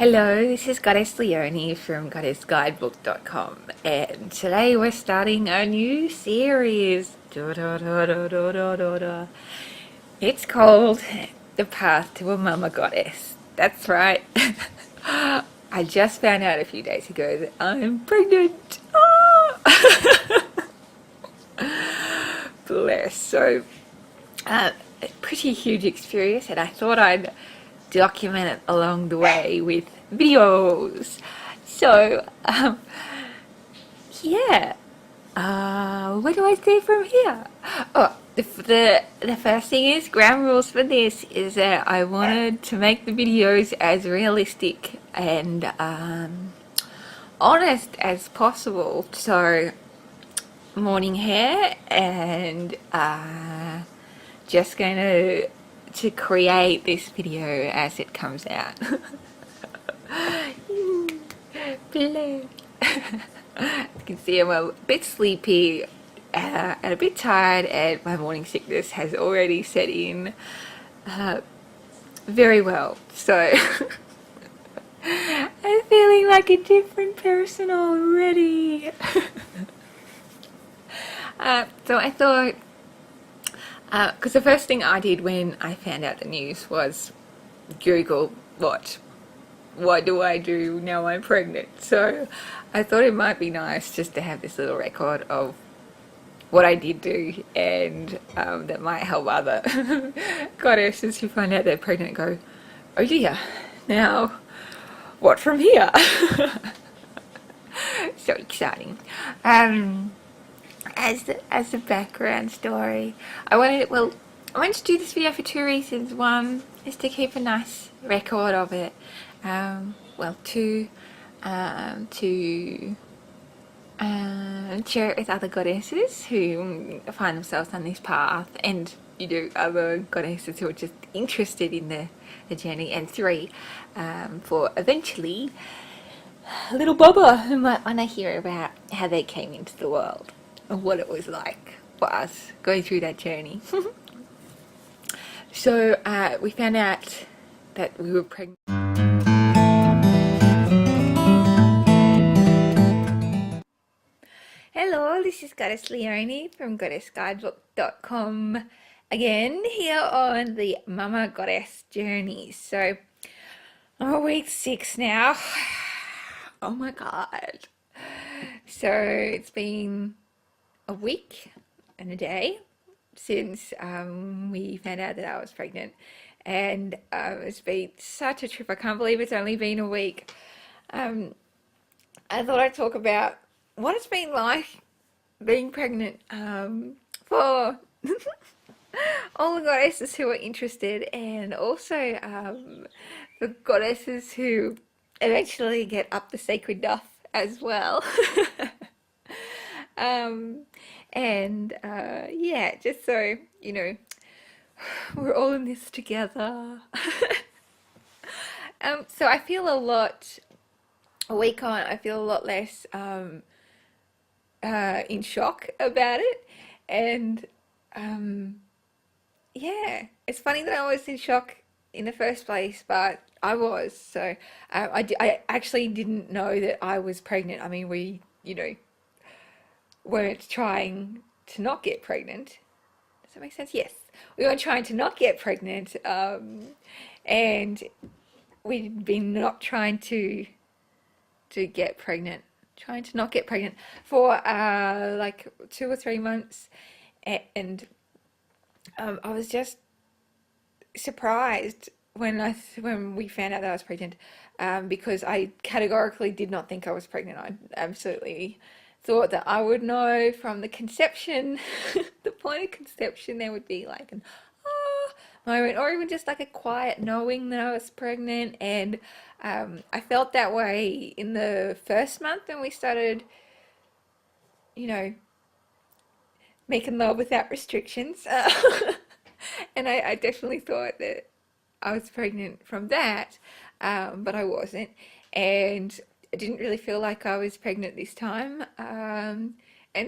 Hello, this is Goddess Leonie from goddessguidebook.com, and today we're starting a new series. It's called The Path to a Mama Goddess. That's right. I just found out a few days ago that I'm pregnant. Ah! Bless. So, a pretty huge experience, and I thought I'd document it along the way with videos. So, yeah. What do I say from here? Oh, the first thing is ground rules for this is that I wanted to make the videos as realistic and honest as possible. So, morning hair and just going to create this video as it comes out. Bleh. You can see I'm a bit sleepy and a bit tired, and my morning sickness has already set in very well. So I'm feeling like a different person already. So I thought, because the first thing I did when I found out the news was Google what do I do now I'm pregnant. So I thought it might be nice just to have this little record of what I did do, and that might help other goddesses who find out they're pregnant and go, oh dear, now what from here? So exciting. As a background story, I wanted to do this video for two reasons. One is to keep a nice record of it. Two, to share it with other goddesses who find themselves on this path, and other goddesses who are just interested in the journey. And three, for eventually little Baba who might want to hear about how they came into the world and what it was like for us going through that journey. So we found out that we were pregnant. Hello, this is Goddess Leonie from goddessguidebook.com again, here on the Mama Goddess journey. So, week 6 now. Oh my god. So, it's been a week and a day since we found out that I was pregnant, and it's been such a trip. I can't believe it's only been a week. I thought I'd talk about what it's been like being pregnant for all the goddesses who are interested, and also the goddesses who eventually get up the sacred duff as well. And yeah, just so you know, we're all in this together. So I feel a week on, I feel a lot less in shock about it. And yeah, it's funny that I was in shock in the first place, but I was. So I actually didn't know that I was pregnant. I mean, we, weren't trying to not get pregnant. Does that make sense? Yes. We weren't trying to not get pregnant. And we'd been not trying to get pregnant, trying to not get pregnant for like 2 or 3 months, and I was just surprised when we found out that I was pregnant, because I categorically did not think I was pregnant. I absolutely thought that I would know from the conception, the point of conception, there would be like an ah moment, or even just like a quiet knowing that I was pregnant. And I felt that way in the first month when we started, you know, making love without restrictions. And I definitely thought that I was pregnant from that, but I wasn't. And I didn't really feel like I was pregnant this time. And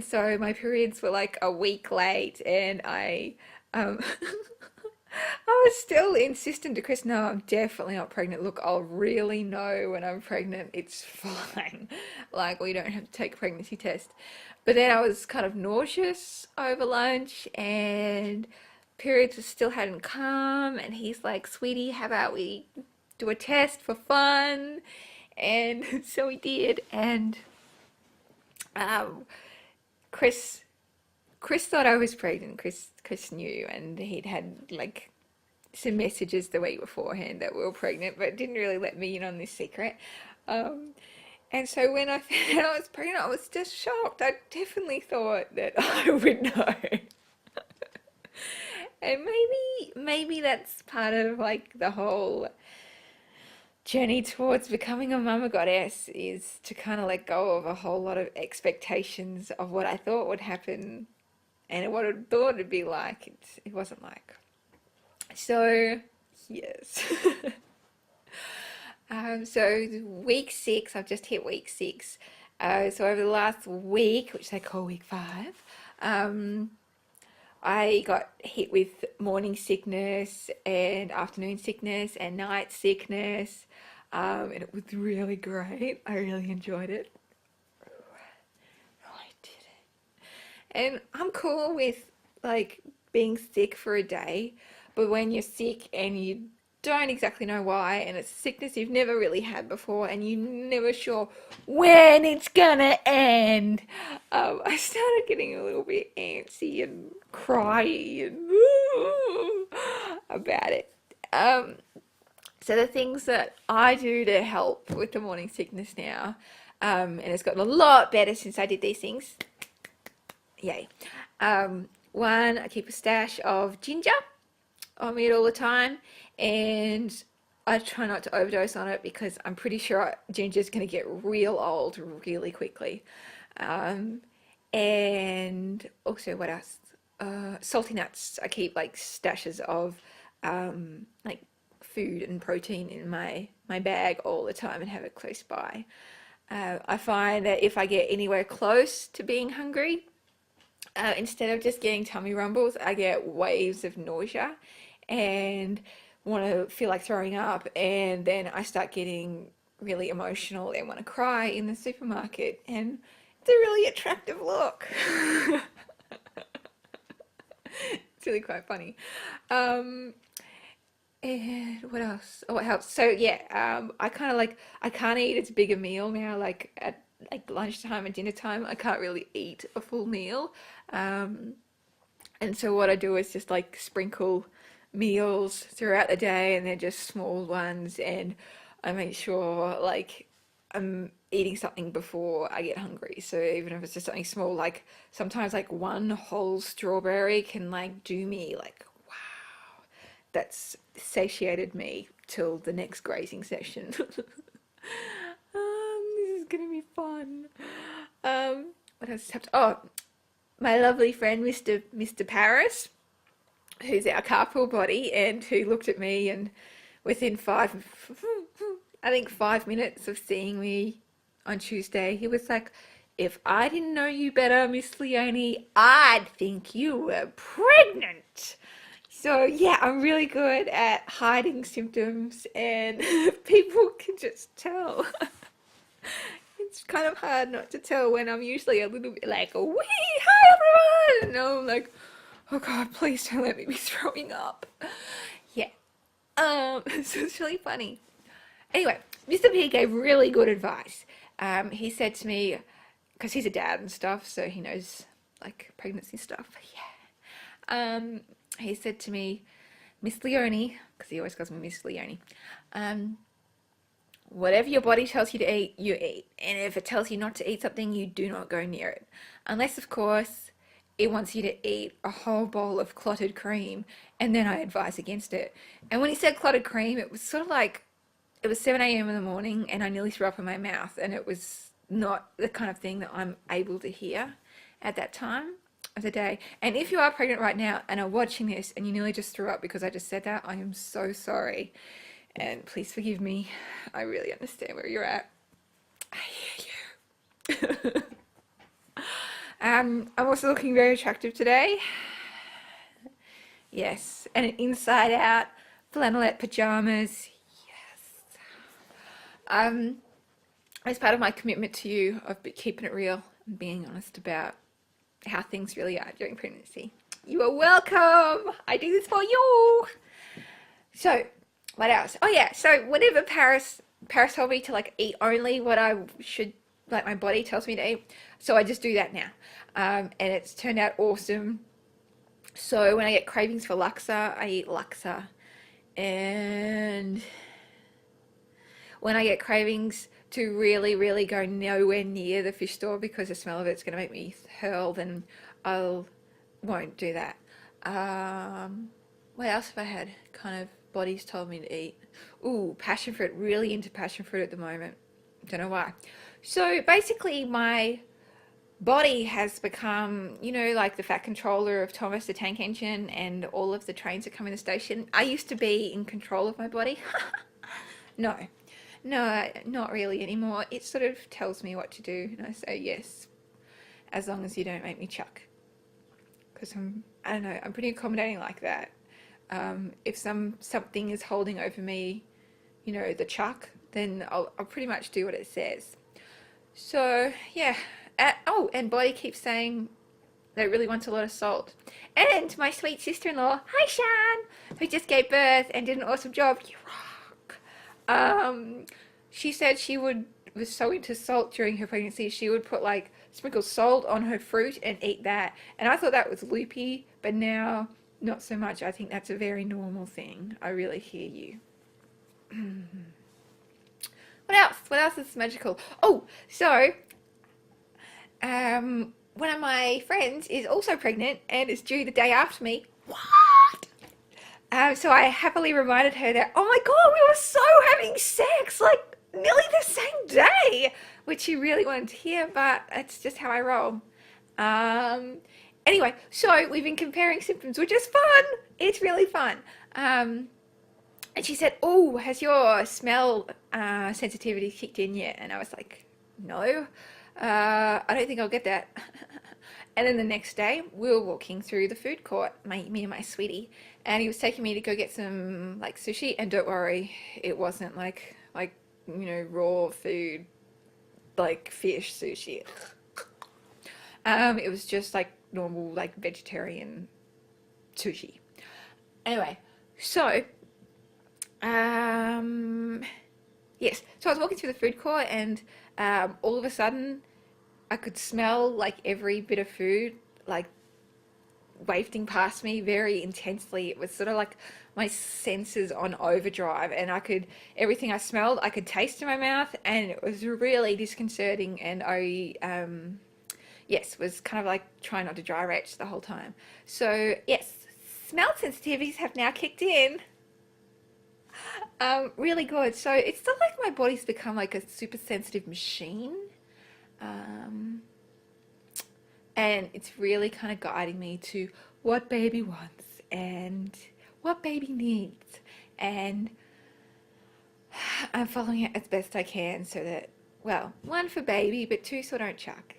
so my periods were like a week late, and I um, I was still insistent to Chris, no, I'm definitely not pregnant. Look, I'll really know when I'm pregnant. It's fine. Like, we don't have to take a pregnancy test. But then I was kind of nauseous over lunch and periods still hadn't come. And he's like, sweetie, how about we do a test for fun? And so we did. And um, Chris Chris thought I was pregnant. Chris knew, and he'd had like some messages the week beforehand that we were pregnant, but didn't really let me in on this secret. Um, and so when I found out I was pregnant, I was just shocked. I definitely thought that I would know. And maybe that's part of like the whole journey towards becoming a mama goddess is to kind of let go of a whole lot of expectations of what I thought would happen and what I thought it'd be like. It wasn't like. So, yes. So week 6, I've just hit week 6. So over the last week, which they call week 5, um, I got hit with morning sickness and afternoon sickness and night sickness. And it was really great. I really enjoyed it. I did it. And I'm cool with like being sick for a day, but when you're sick and you don't exactly know why, and it's sickness you've never really had before, and you're never sure when it's gonna end, I started getting a little bit antsy and cryy and about it. Um, so the things that I do to help with the morning sickness now, and it's gotten a lot better since I did these things. Yay. One, I keep a stash of ginger on me all the time, and I try not to overdose on it because I'm pretty sure ginger's going to get real old really quickly. Um, and also, what else? Salty nuts. I keep like stashes of like food and protein in my bag all the time and have it close by. I find that if I get anywhere close to being hungry, instead of just getting tummy rumbles, I get waves of nausea and want to feel like throwing up. And then I start getting really emotional and want to cry in the supermarket. And it's a really attractive look. It's really quite funny. Um, and what else? Oh, what helps? So yeah, I kind of like I can't eat as big a meal now. Like at like lunchtime and dinner time, I can't really eat a full meal. Um, and so what I do is just like sprinkle meals throughout the day, and they're just small ones. And I make sure like I'm eating something before I get hungry. So even if it's just something small, like sometimes like one whole strawberry can like do me like wow, that's satiated me till the next grazing session. This is gonna be fun. What else happened? Oh, my lovely friend, Mr. Paris, who's our carpool buddy, and who looked at me and within I think 5 minutes of seeing me on Tuesday, he was like, "If I didn't know you better, Miss Leonie, I'd think you were pregnant." So yeah, I'm really good at hiding symptoms, and people can just tell. It's kind of hard not to tell when I'm usually a little bit like, "Wee, hi everyone!" And I'm like, "Oh God, please don't let me be throwing up." Yeah. So it's really funny. Anyway, Mr. P gave really good advice. He said to me, because he's a dad and stuff, so he knows like pregnancy stuff. Yeah. He said to me, Miss Leonie, because he always calls me Miss Leonie, um, whatever your body tells you to eat, you eat. And if it tells you not to eat something, you do not go near it. Unless, of course, it wants you to eat a whole bowl of clotted cream, and then I advise against it. And when he said clotted cream, it was sort of like it was 7 a.m. in the morning, and I nearly threw up in my mouth, and it was not the kind of thing that I'm able to hear at that time of the day. And if you are pregnant right now and are watching this and you nearly just threw up because I just said that, I am so sorry. And please forgive me. I really understand where you're at. I hear you. I'm also looking very attractive today. Yes, and an inside out flannelette pajamas. Yes. Um, as part of my commitment to you of keeping it real and being honest about how things really are during pregnancy. You are welcome. I do this for you. So, what else? Oh yeah. So whenever Paris told me to like eat only what I should, like my body tells me to eat, so I just do that now, and it's turned out awesome. So when I get cravings for laksa, I eat laksa, and when I get cravings to really, really go nowhere near the fish store because the smell of it's going to make me hurl, then I'll won't do that. What else have I had? Kind of bodies told me to eat. Ooh, passion fruit. Really into passion fruit at the moment. Don't know why. So basically, my body has become, like the fat controller of Thomas the Tank Engine and all of the trains that come in the station. I used to be in control of my body. No, no, not really anymore. It sort of tells me what to do, and I say yes, as long as you don't make me chuck. Because I don't know, I'm pretty accommodating like that. If something is holding over me, the chuck, then I'll pretty much do what it says. So yeah. And body keeps saying they really want a lot of salt. And my sweet sister-in-law, hi Shan, who just gave birth and did an awesome job. You rock. She said was so into salt during her pregnancy, she would put like sprinkle salt on her fruit and eat that. And I thought that was loopy, but now not so much. I think that's a very normal thing. I really hear you. What else? What else is magical? Oh, so one of my friends is also pregnant and is due the day after me. What? So I happily reminded her that, oh my God, we were so having sex, like nearly the same day, which she really wanted to hear, but it's just how I roll. Anyway, so we've been comparing symptoms, which is fun. It's really fun. And she said, oh, has your smell sensitivity kicked in yet? And I was like, no, I don't think I'll get that. And then the next day, we were walking through the food court, me and my sweetie, and he was taking me to go get some like sushi. And don't worry, it wasn't like raw food, like fish sushi. It was just like normal like vegetarian sushi. Anyway, so yes, so I was walking through the food court and all of a sudden I could smell like every bit of food like wafting past me very intensely. It was sort of like my senses on overdrive, and everything I smelled I could taste in my mouth, and it was really disconcerting. And I yes, was kind of like trying not to dry retch the whole time. So yes, smell sensitivities have now kicked in. Really good. So it's not like my body's become like a super sensitive machine. And it's really kind of guiding me to what baby wants and what baby needs. And I'm following it as best I can so that, well, one for baby, but two so I don't chuck.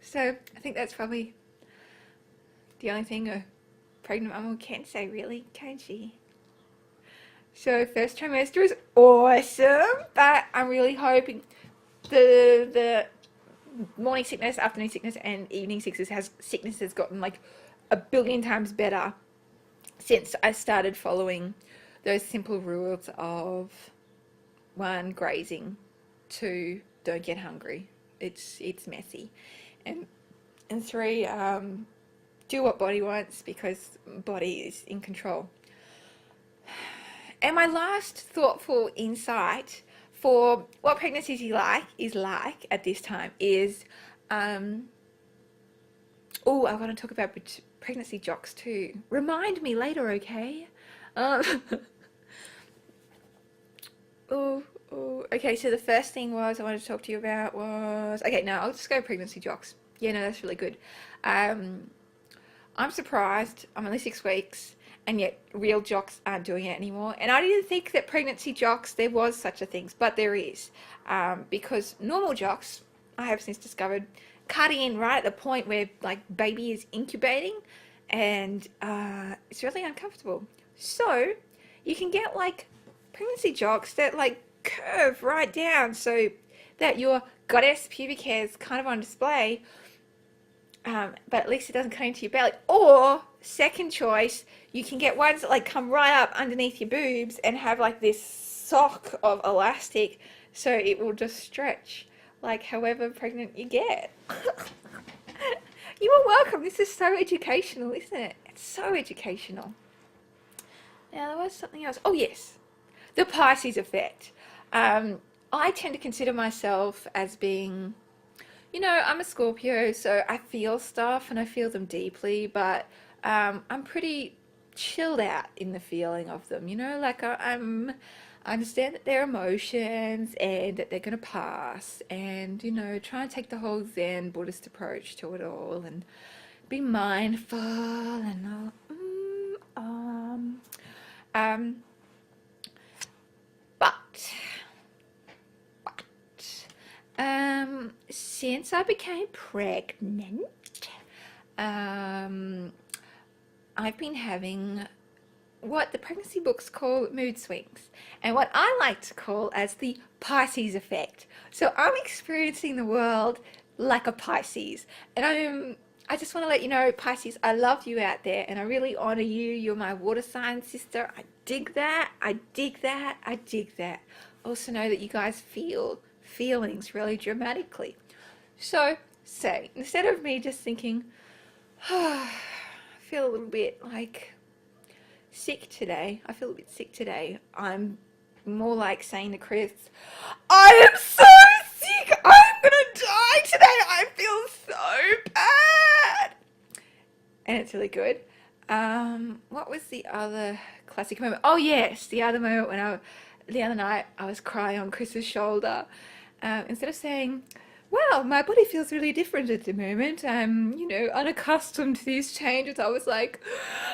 So I think that's probably the only thing a pregnant mum can say, really, can't she? So first trimester is awesome, but I'm really hoping the morning sickness, afternoon sickness, and evening sickness has gotten like a billion times better since I started following those simple rules of 1, grazing, 2, don't get hungry. It's messy, and 3, do what body wants because body is in control. And my last thoughtful insight for what pregnancy is like at this time is, I want to talk about pregnancy jocks too. Remind me later, okay? Okay, so the first thing I wanted to talk to you about was, okay, no, I'll just go pregnancy jocks. Yeah, no, that's really good. I'm surprised I'm only 6 weeks and yet real jocks aren't doing it anymore. And I didn't think that pregnancy jocks, there was such a thing, but there is. Because normal jocks, I have since discovered, cut in right at the point where like baby is incubating, and it's really uncomfortable. So you can get like pregnancy jocks that like curve right down so that your goddess pubic hair is kind of on display, but at least it doesn't cut into your belly. Or second choice, you can get ones that like come right up underneath your boobs and have like this sock of elastic, so it will just stretch like however pregnant you get. You are welcome. This is so educational, isn't it? It's so educational. Now there was something else. Oh yes, the Pisces effect. I tend to consider myself as being, I'm a Scorpio, so I feel stuff and I feel them deeply, but I'm pretty chilled out in the feeling of them. Like I understand that they're emotions and that they're going to pass, and try and take the whole Zen Buddhist approach to it all and be mindful and all. Um, but since I became pregnant, I've been having what the pregnancy books call mood swings, and what I like to call as the Pisces effect. So I'm experiencing the world like a Pisces, and I just want to let you know, Pisces, I love you out there, and I really honor you. You're my water sign sister. I dig that. I dig that. I dig that. Also know that you guys feel feelings really dramatically. So say, instead of me just thinking, I feel a little bit like sick today. I feel a bit sick today. I'm more like saying to Chris, I am so sick. I'm gonna die today. I feel so bad. And it's really good. What was the other classic moment? Oh yes, the other moment when the other night I was crying on Chris's shoulder. Instead of saying, well, my body feels really different at the moment. I'm, unaccustomed to these changes. I was like,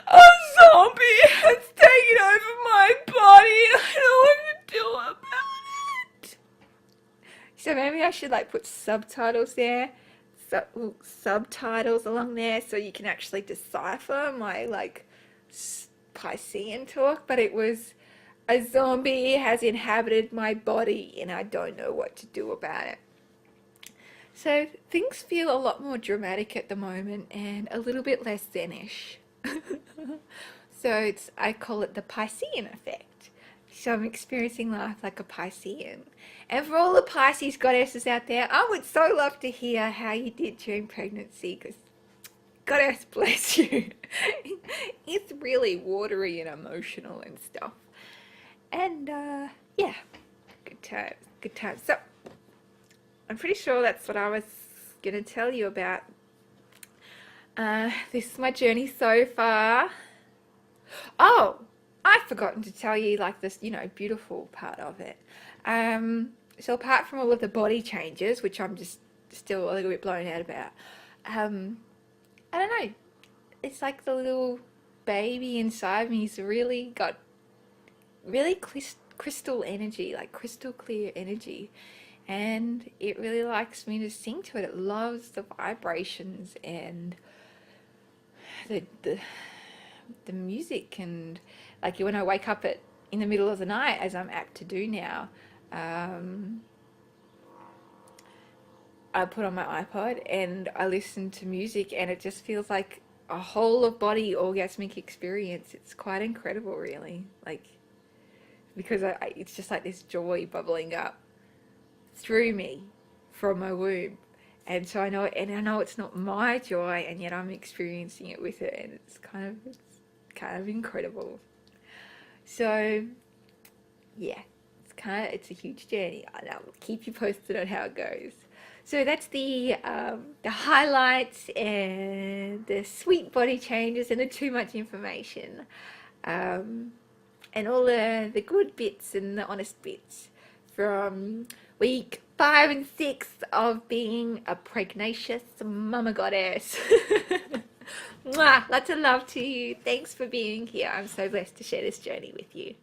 a zombie has taken over my body and I don't know what to do about it. So maybe I should like put subtitles there, subtitles along there, so you can actually decipher my like Piscean talk. But it was, a zombie has inhabited my body and I don't know what to do about it. So things feel a lot more dramatic at the moment and a little bit less zen-ish. So I call it the Piscean effect. So I'm experiencing life like a Piscean. And for all the Pisces goddesses out there, I would so love to hear how you did during pregnancy, because goddess bless you. It's really watery and emotional and stuff. And yeah, good times, good times. So I'm pretty sure that's what I was going to tell you about. This is my journey so far. Oh, I've forgotten to tell you like this, beautiful part of it. So apart from all of the body changes, which I'm just still a little bit blown out about, I don't know, it's like the little baby inside me's really got really crystal energy, like crystal clear energy. And it really likes me to sing to it. It loves the vibrations and the music, and like when I wake up in the middle of the night, as I'm apt to do now, I put on my iPod and I listen to music, and it just feels like a whole of body orgasmic experience. It's quite incredible, really, like, because it's just like this joy bubbling up through me from my womb. And so I know it's not my joy, and yet I'm experiencing it with it, and it's kind of incredible. So yeah, it's a huge journey. I'll keep you posted on how it goes. So that's the highlights and the sweet body changes and the too much information, and all the good bits and the honest bits from week 5 and 6 of being a pregnacious mama goddess. Mwah, lots of love to you. Thanks for being here. I'm so blessed to share this journey with you.